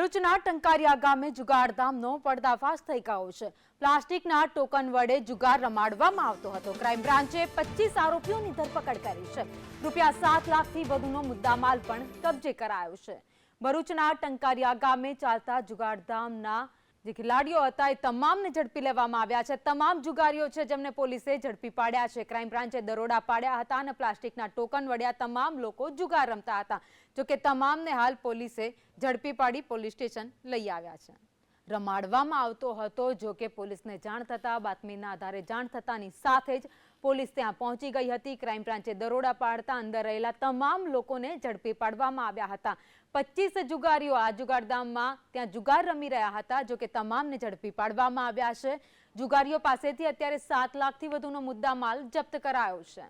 ભરૂચના ટંકારિયા ગામે જુગારધામનો પર્દાફાશ થઈ ગયો છે। પ્લાસ્ટિકના ટોકન વડે જુગાર રમાડવામાં આવતો હતો। ક્રાઇમ બ્રાન્ચે 25 આરોપીઓની ધરપકડ કરી છે। ₹7 લાખથી વધુનો મુદ્દામાલ પણ કબજે કરાયો છે। ભરૂચના ટંકારિયા ગામે ચાલતા જુગારધામના જે ખેલાડીઓ હતા એ તમામને ઝડપી લેવામાં આવ્યા છે। તમામ જુગારીઓ છે જેમને પોલીસે ઝડપી પાડ્યા છે। ક્રાઇમ બ્રાન્ચે દરોડા પાડ્યા હતા અને પ્લાસ્ટિકના ટોકન વડે તમામ લોકો જુગાર રમતા હતા। જો કે તમામને હાલ પોલીસે ઝડપી પાડી પોલીસ સ્ટેશન લઈ આવ્યા છે। રમાડવામાં આવતો હતો। જો કે પોલીસને જાણ થતા બાતમીના આધારે જાણ થતાની સાથે જ પોલીસ ત્યાં પહોંચી ગઈ હતી। ક્રાઇમ બ્રાન્ચે દરોડા પાડતા અંદર રહેલા તમામ લોકોને ઝડપી પાડવામાં આવ્યા હતા। 25 જુગારીઓ આ જુગારધામમાં ત્યાં જુગાર રમી રહ્યા હતા। જો કે તમામને ઝડપી પાડવામાં આવ્યા છે। જુગારીઓ પાસેથી અત્યારે 7 લાખથી વધુનો મુદ્દામાલ જપ્ત કરાયો છે।